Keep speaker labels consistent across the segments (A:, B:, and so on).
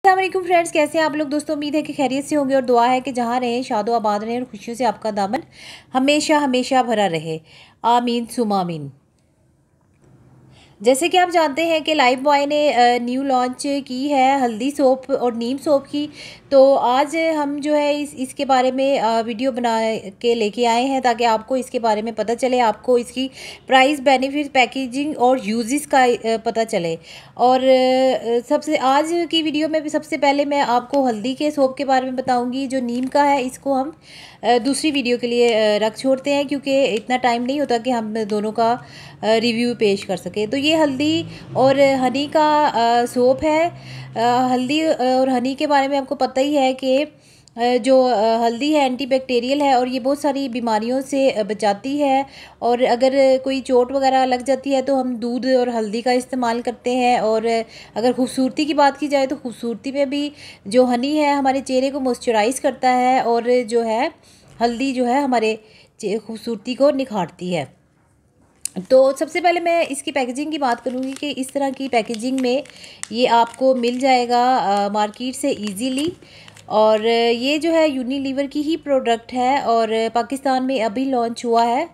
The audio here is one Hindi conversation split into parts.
A: अस्सलाम वालेकुम फ्रेंड्स, कैसे हैं आप लोग। दोस्तों उम्मीद है कि खैरियत से होंगे और दुआ है कि जहाँ रहें शादो आबाद रहें और खुशियों से आपका दामन हमेशा हमेशा भरा रहे। आमीन सुमा आमीन। जैसे कि आप जानते हैं कि लाइफ बॉय ने न्यू लॉन्च की है हल्दी सोप और नीम सोप की। तो आज हम जो है इसके बारे में वीडियो बना के लेके आए हैं ताकि आपको इसके बारे में पता चले, आपको इसकी प्राइस, बेनिफिट, पैकेजिंग और यूजेस का पता चले। और सबसे आज की वीडियो में भी सबसे पहले मैं आपको हल्दी के सोप के बारे में बताऊंगी। जो नीम का है इसको हम दूसरी वीडियो के लिए रख छोड़ते हैं क्योंकि इतना टाइम नहीं होता कि हम दोनों का रिव्यू पेश कर सकें। तो ये हल्दी और हनी का सोप है। हल्दी और हनी के बारे में आपको पता ही है कि जो हल्दी है एंटीबैक्टीरियल है और ये बहुत सारी बीमारियों से बचाती है। और अगर कोई चोट वगैरह लग जाती है तो हम दूध और हल्दी का इस्तेमाल करते हैं। और अगर खूबसूरती की बात की जाए तो खूबसूरती में भी जो हनी है हमारे चेहरे को मॉइस्चराइज करता है और जो है हल्दी जो है हमारे खूबसूरती को निखारती है। तो सबसे पहले मैं इसकी पैकेजिंग की बात करूँगी कि इस तरह की पैकेजिंग में ये आपको मिल जाएगा मार्केट से इजीली। और ये जो है यूनिलीवर की ही प्रोडक्ट है और पाकिस्तान में अभी लॉन्च हुआ है।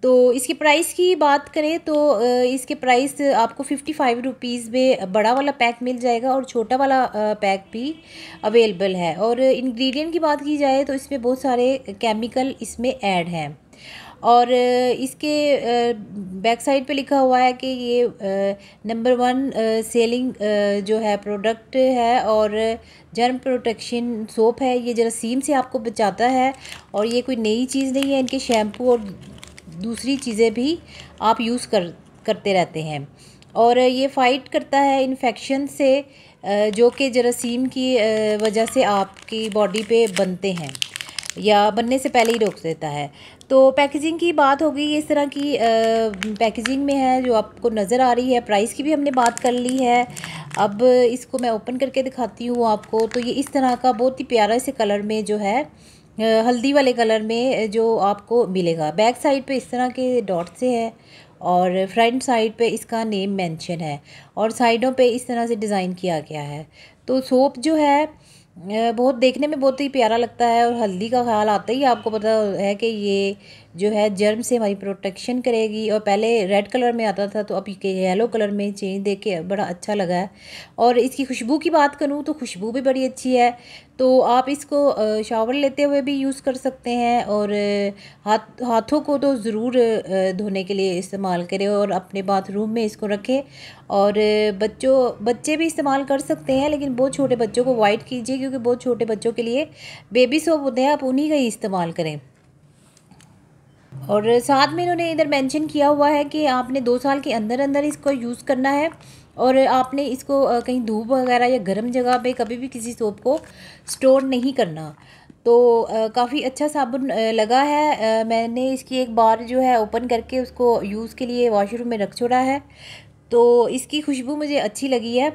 A: तो इसकी प्राइस की बात करें तो इसके प्राइस आपको 55 रुपीज़ में बड़ा वाला पैक मिल जाएगा और छोटा वाला पैक भी अवेलेबल है। और इंग्रेडिएंट की बात की जाए तो इसमें बहुत सारे केमिकल इसमें ऐड हैं। और इसके बैक साइड पे लिखा हुआ है कि ये नंबर 1 सेलिंग जो है प्रोडक्ट है और जर्म प्रोटेक्शन सोप है। ये जरासीम से आपको बचाता है और ये कोई नई चीज़ नहीं है। इनके शैम्पू और दूसरी चीज़ें भी आप यूज़ करते रहते हैं और ये फ़ाइट करता है इन्फेक्शन से जो कि जरासीम की वजह से आपकी बॉडी पे बनते हैं या बनने से पहले ही रोक देता है। तो पैकेजिंग की बात हो गई, इस तरह की पैकेजिंग में है जो आपको नज़र आ रही है। प्राइस की भी हमने बात कर ली है। अब इसको मैं ओपन करके दिखाती हूँ आपको। तो ये इस तरह का बहुत ही प्यारा से कलर में जो है हल्दी वाले कलर में जो आपको मिलेगा। बैक साइड पे इस तरह के डॉट से है और फ्रंट साइड पे इसका नेम मेंशन है और साइडों पे इस तरह से डिज़ाइन किया गया है। तो सोप जो है बहुत देखने में बहुत ही प्यारा लगता है और हल्दी का ख्याल आता ही आपको पता है कि ये जो है जर्म से हमारी प्रोटेक्शन करेगी। और पहले रेड कलर में आता था तो अब ये येलो कलर में चेंज देख के बड़ा अच्छा लगा है। और इसकी खुशबू की बात करूँ तो खुशबू भी बड़ी अच्छी है। तो आप इसको शावर लेते हुए भी यूज़ कर सकते हैं और हाथों को तो ज़रूर धोने के लिए इस्तेमाल करें और अपने बाथरूम में इसको रखें। और बच्चे भी इस्तेमाल कर सकते हैं लेकिन बहुत छोटे बच्चों को अवॉइड कीजिए क्योंकि बहुत छोटे बच्चों के लिए बेबी सोप होते हैं, आप उन्हीं का ही इस्तेमाल करें। और साथ में इन्होंने इधर मेंशन किया हुआ है कि आपने 2 साल के अंदर अंदर इसको यूज़ करना है और आपने इसको कहीं धूप वगैरह या गर्म जगह पे कभी भी किसी सोप को स्टोर नहीं करना। तो काफ़ी अच्छा साबुन लगा है। मैंने इसकी एक बार जो है ओपन करके उसको यूज़ के लिए वॉशरूम में रख छोड़ा है। तो इसकी खुशबू मुझे अच्छी लगी है।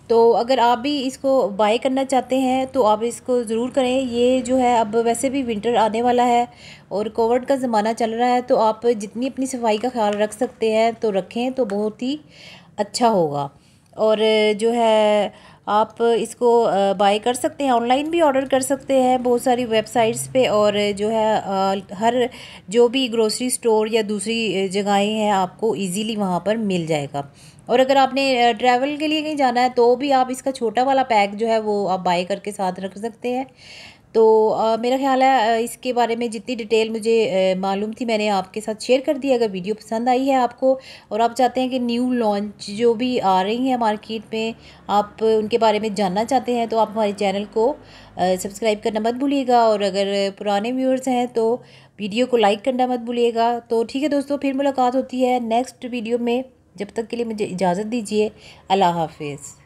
A: तो अगर आप भी इसको बाय करना चाहते हैं तो आप इसको ज़रूर करें। ये जो है अब वैसे भी विंटर आने वाला है और कोविड का ज़माना चल रहा है तो आप जितनी अपनी सफाई का ख्याल रख सकते हैं तो रखें तो बहुत ही अच्छा होगा। और जो है आप इसको बाय कर सकते हैं, ऑनलाइन भी ऑर्डर कर सकते हैं बहुत सारी वेबसाइट्स पे। और जो है हर जो भी ग्रोसरी स्टोर या दूसरी जगहें हैं आपको इजीली वहाँ पर मिल जाएगा। और अगर आपने ट्रैवल के लिए कहीं जाना है तो भी आप इसका छोटा वाला पैक जो है वो आप बाय करके साथ रख सकते हैं। तो मेरा ख्याल है इसके बारे में जितनी डिटेल मुझे मालूम थी मैंने आपके साथ शेयर कर दी। अगर वीडियो पसंद आई है आपको और आप चाहते हैं कि न्यू लॉन्च जो भी आ रही हैं मार्केट में आप उनके बारे में जानना चाहते हैं तो आप हमारे चैनल को सब्सक्राइब करना मत भूलिएगा। और अगर पुराने व्यूअर्स हैं तो वीडियो को लाइक करना मत भूलिएगा। तो ठीक है दोस्तों, फिर मुलाकात होती है नेक्स्ट वीडियो में। जब तक के लिए मुझे इजाज़त दीजिए। अल्लाह हाफिज़।